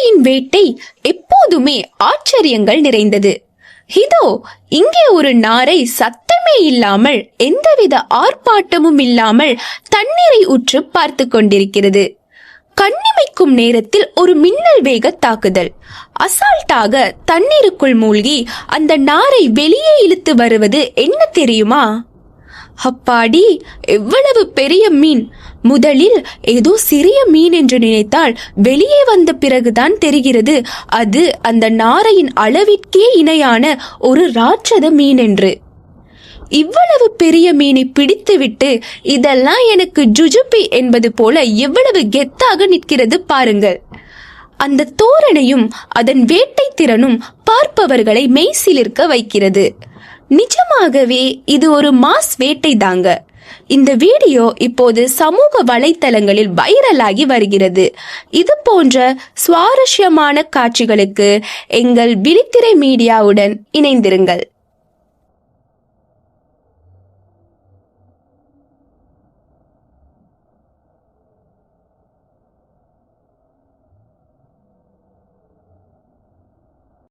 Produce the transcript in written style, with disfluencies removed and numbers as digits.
நாரையின் வேட்டை எப்போதுமே ஆச்சரியங்கள் நிறைந்தது. இதோ இங்கே ஒரு நாரை சத்தமே இல்லாமல், எந்தவித ஆர்ப்பாட்டமும் இல்லாமல் தண்ணீரை உற்று பார்த்து கொண்டிருக்கிறது. கண்ணிமைக்கும் நேரத்தில் ஒரு மின்னல் வேக தாக்குதல். அசால்ட்டாக தண்ணீருக்குள் மூழ்கி அந்த நாரை வெளியே இழுத்து வருவது என்ன தெரியுமா? அப்பாடி, எவ்வளவு பெரிய மீன்! முதலில் ஏதோ சிறிய மீன் என்று நினைத்தால் வெளியே வந்த பிறகுதான் தெரிகிறது அது அந்த நாரையின் அளவிற்கே இணையான ஒரு ராட்சத மீன் என்று. இவ்வளவு பெரிய மீனை பிடித்துவிட்டு இதெல்லாம் எனக்கு ஜுஜுபி என்பது போல எவ்வளவு கெத்தாக நிற்கிறது பாருங்கள். அந்த தோரணையும் அதன் வேட்டை திறனும் பார்ப்பவர்களை மெய்சிலிர்க்க வைக்கிறது. நிஜமாகவே இது ஒரு மாஸ் வேட்டை தாங்க. இந்த வீடியோ இப்போது சமூக வலைத்தளங்களில் வைரலாகி வருகிறது. இது போன்ற சுவாரஸ்யமான காட்சிகளுக்கு எங்கள் விழித்திரை மீடியாவுடன் இணைந்திருங்கள்.